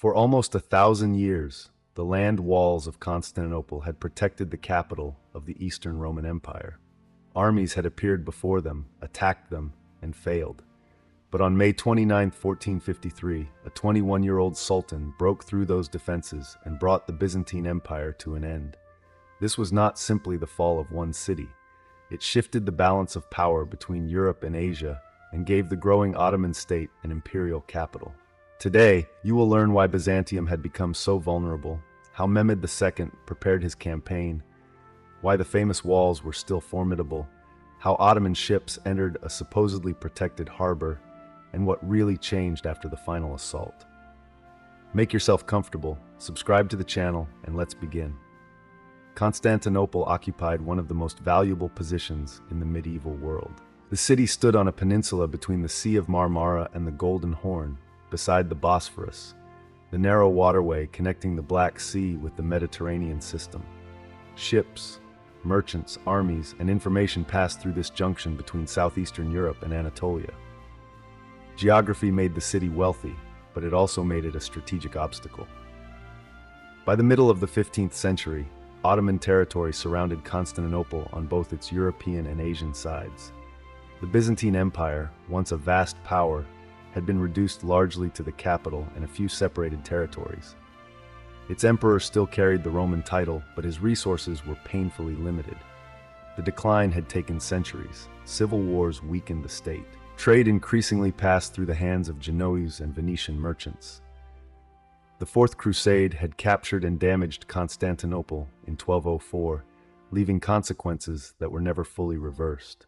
For almost 1,000 years, the land walls of Constantinople had protected the capital of the Eastern Roman Empire. Armies had appeared before them, attacked them, and failed. But on May 29, 1453, a 21-year-old sultan broke through those defenses and brought the Byzantine Empire to an end. This was not simply the fall of one city. It shifted the balance of power between Europe and Asia and gave the growing Ottoman state an imperial capital. Today, you will learn why Byzantium had become so vulnerable, how Mehmed II prepared his campaign, why the famous walls were still formidable, how Ottoman ships entered a supposedly protected harbor, and what really changed after the final assault. Make yourself comfortable, subscribe to the channel, and let's begin. Constantinople occupied one of the most valuable positions in the medieval world. The city stood on a peninsula between the Sea of Marmara and the Golden Horn, beside the Bosphorus, the narrow waterway connecting the Black Sea with the Mediterranean system. Ships, merchants, armies, and information passed through this junction between southeastern Europe and Anatolia. Geography made the city wealthy, but it also made it a strategic obstacle. By the middle of the 15th century, Ottoman territory surrounded Constantinople on both its European and Asian sides. The Byzantine Empire, once a vast power, had been reduced largely to the capital and a few separated territories. Its emperor still carried the Roman title, but his resources were painfully limited. The decline had taken centuries. Civil wars weakened the state. Trade increasingly passed through the hands of Genoese and Venetian merchants. The Fourth Crusade had captured and damaged Constantinople in 1204, leaving consequences that were never fully reversed.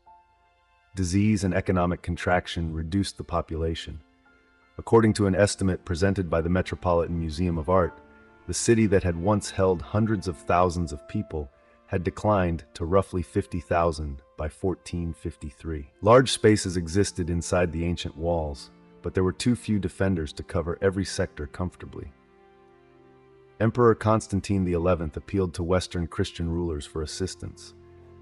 Disease and economic contraction reduced the population. According to an estimate presented by the Metropolitan Museum of Art, the city that had once held hundreds of thousands of people had declined to roughly 50,000 by 1453. Large spaces existed inside the ancient walls, but there were too few defenders to cover every sector comfortably. Emperor Constantine XI appealed to Western Christian rulers for assistance.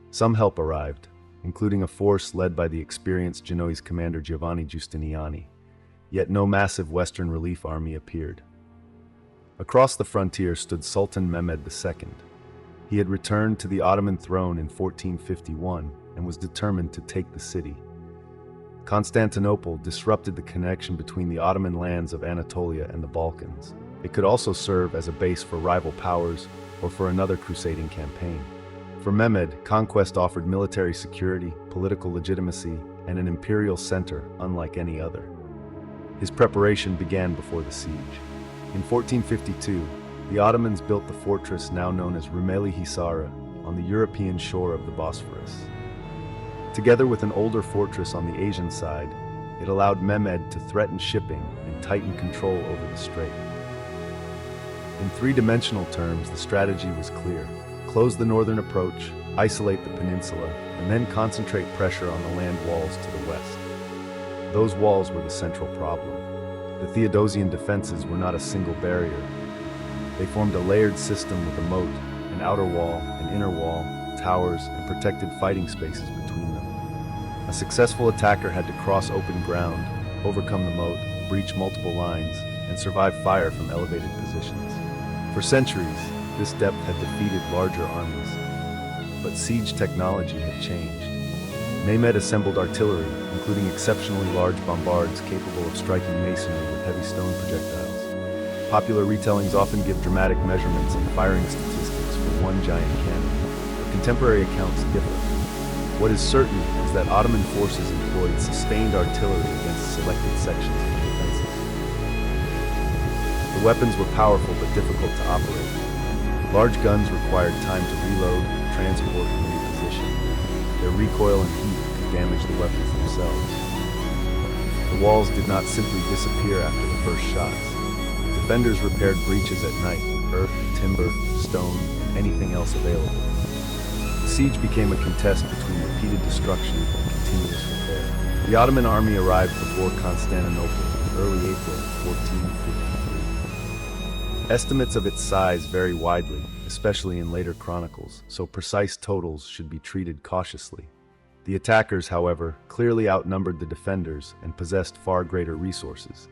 Some help arrived, including a force led by the experienced Genoese commander Giovanni Giustiniani, yet no massive Western relief army appeared. Across the frontier stood Sultan Mehmed II. He had returned to the Ottoman throne in 1451 and was determined to take the city. Constantinople disrupted the connection between the Ottoman lands of Anatolia and the Balkans. It could also serve as a base for rival powers or for another crusading campaign. For Mehmed, conquest offered military security, political legitimacy, and an imperial center unlike any other. His preparation began before the siege. In 1452, the Ottomans built the fortress now known as Rumeli Hisar on the European shore of the Bosphorus. Together with an older fortress on the Asian side, it allowed Mehmed to threaten shipping and tighten control over the strait. In three-dimensional terms, the strategy was clear. Close the northern approach, isolate the peninsula, and then concentrate pressure on the land walls to the west. Those walls were the central problem. The Theodosian defenses were not a single barrier. They formed a layered system with a moat, an outer wall, an inner wall, towers, and protected fighting spaces between them. A successful attacker had to cross open ground, overcome the moat, breach multiple lines, and survive fire from elevated positions. For centuries, this depth had defeated larger armies. But siege technology had changed. Mehmed assembled artillery, including exceptionally large bombards capable of striking masonry with heavy stone projectiles. Popular retellings often give dramatic measurements and firing statistics for one giant cannon, but contemporary accounts differ. What is certain is that Ottoman forces employed sustained artillery against selected sections of the defenses. The weapons were powerful but difficult to operate. Large guns required time to reload, transport, and reposition. Their recoil and heat could damage the weapons themselves. The walls did not simply disappear after the first shots. Defenders repaired breaches at night with earth, timber, stone, and anything else available. The siege became a contest between repeated destruction and continuous repair. The Ottoman army arrived before Constantinople in early April 1453. Estimates of its size vary widely, especially in later chronicles, so precise totals should be treated cautiously. The attackers, however, clearly outnumbered the defenders and possessed far greater resources.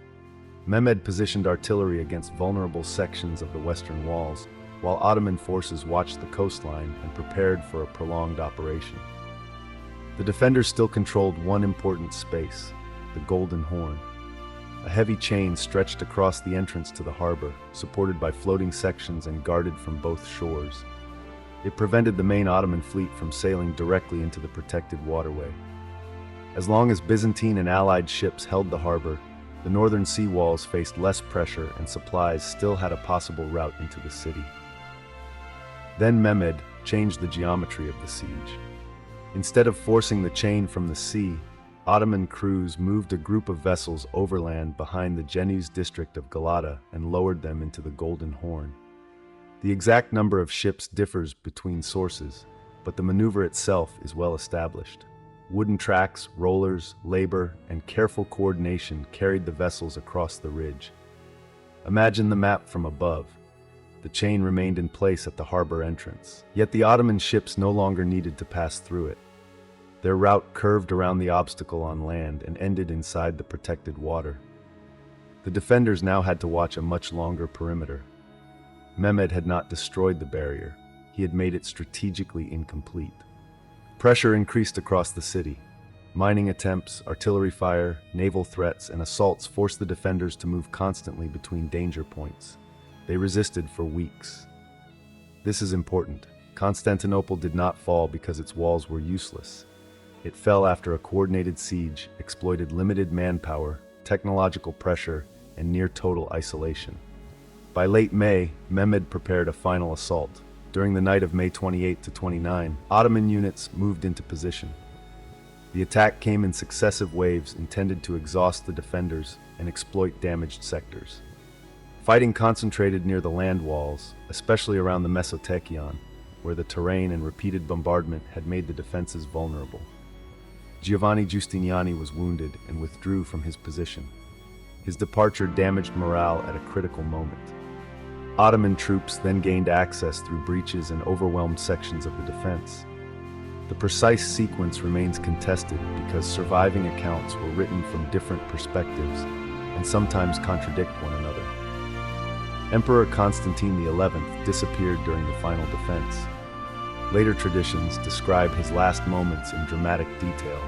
Mehmed positioned artillery against vulnerable sections of the western walls, while Ottoman forces watched the coastline and prepared for a prolonged operation. The defenders still controlled one important space, the Golden Horn. A heavy chain stretched across the entrance to the harbor, supported by floating sections and guarded from both shores. It prevented the main Ottoman fleet from sailing directly into the protected waterway. As long as Byzantine and Allied ships held the harbor, the northern sea walls faced less pressure and supplies still had a possible route into the city. Then Mehmed changed the geometry of the siege. Instead of forcing the chain from the sea, Ottoman crews moved a group of vessels overland behind the Genoese district of Galata and lowered them into the Golden Horn. The exact number of ships differs between sources, but the maneuver itself is well established. Wooden tracks, rollers, labor, and careful coordination carried the vessels across the ridge. Imagine the map from above. The chain remained in place at the harbor entrance, yet the Ottoman ships no longer needed to pass through it. Their route curved around the obstacle on land and ended inside the protected water. The defenders now had to watch a much longer perimeter. Mehmed had not destroyed the barrier, he had made it strategically incomplete. Pressure increased across the city. Mining attempts, artillery fire, naval threats, and assaults forced the defenders to move constantly between danger points. They resisted for weeks. This is important. Constantinople did not fall because its walls were useless. It fell after a coordinated siege exploited limited manpower, technological pressure, and near-total isolation. By late May, Mehmed prepared a final assault. During the night of May 28 to 29, Ottoman units moved into position. The attack came in successive waves intended to exhaust the defenders and exploit damaged sectors. Fighting concentrated near the land walls, especially around the Mesotekion, where the terrain and repeated bombardment had made the defenses vulnerable. Giovanni Giustiniani was wounded and withdrew from his position. His departure damaged morale at a critical moment. Ottoman troops then gained access through breaches and overwhelmed sections of the defense. The precise sequence remains contested because surviving accounts were written from different perspectives and sometimes contradict one another. Emperor Constantine XI disappeared during the final defense. Later traditions describe his last moments in dramatic detail,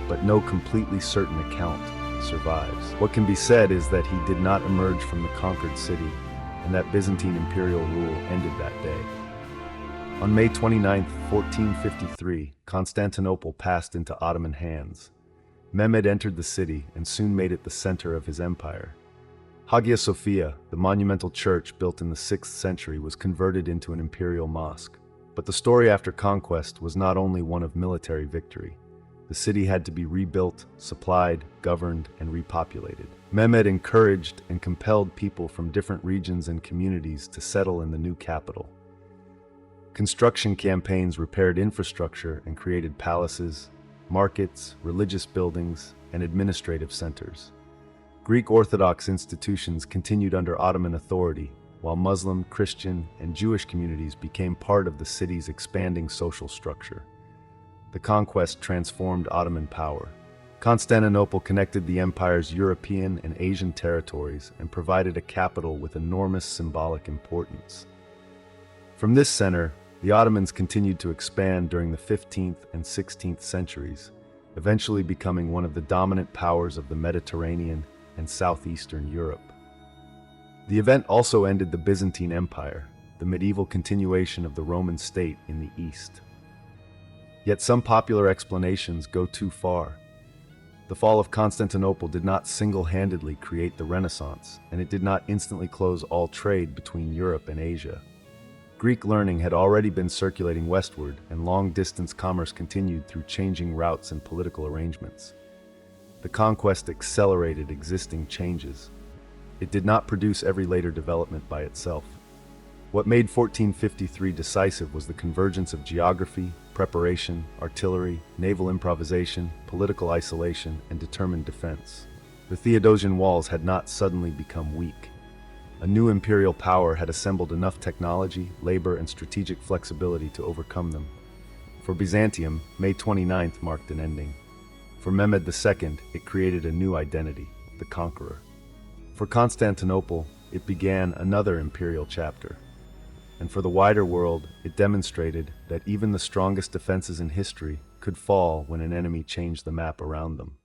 but no completely certain account survives. What can be said is that he did not emerge from the conquered city, and that Byzantine imperial rule ended that day. On May 29, 1453, Constantinople passed into Ottoman hands. Mehmed entered the city and soon made it the center of his empire. Hagia Sophia, the monumental church built in the 6th century, was converted into an imperial mosque. But the story after conquest was not only one of military victory. The city had to be rebuilt, supplied, governed, and repopulated. Mehmed encouraged and compelled people from different regions and communities to settle in the new capital. Construction campaigns repaired infrastructure and created palaces, markets, religious buildings, and administrative centers. Greek Orthodox institutions continued under Ottoman authority, while Muslim, Christian, and Jewish communities became part of the city's expanding social structure. The conquest transformed Ottoman power. Constantinople connected the empire's European and Asian territories and provided a capital with enormous symbolic importance. From this center, the Ottomans continued to expand during the 15th and 16th centuries, eventually becoming one of the dominant powers of the Mediterranean and southeastern Europe. The event also ended the Byzantine Empire, the medieval continuation of the Roman state in the east. Yet some popular explanations go too far. The fall of Constantinople did not single-handedly create the Renaissance, and it did not instantly close all trade between Europe and Asia. Greek learning had already been circulating westward, and long-distance commerce continued through changing routes and political arrangements. The conquest accelerated existing changes. It did not produce every later development by itself. What made 1453 decisive was the convergence of geography, preparation, artillery, naval improvisation, political isolation, and determined defense. The Theodosian Walls had not suddenly become weak. A new imperial power had assembled enough technology, labor, and strategic flexibility to overcome them. For Byzantium, May 29th marked an ending. For Mehmed II, it created a new identity, the conqueror. For Constantinople, it began another imperial chapter. And for the wider world, it demonstrated that even the strongest defenses in history could fall when an enemy changed the map around them.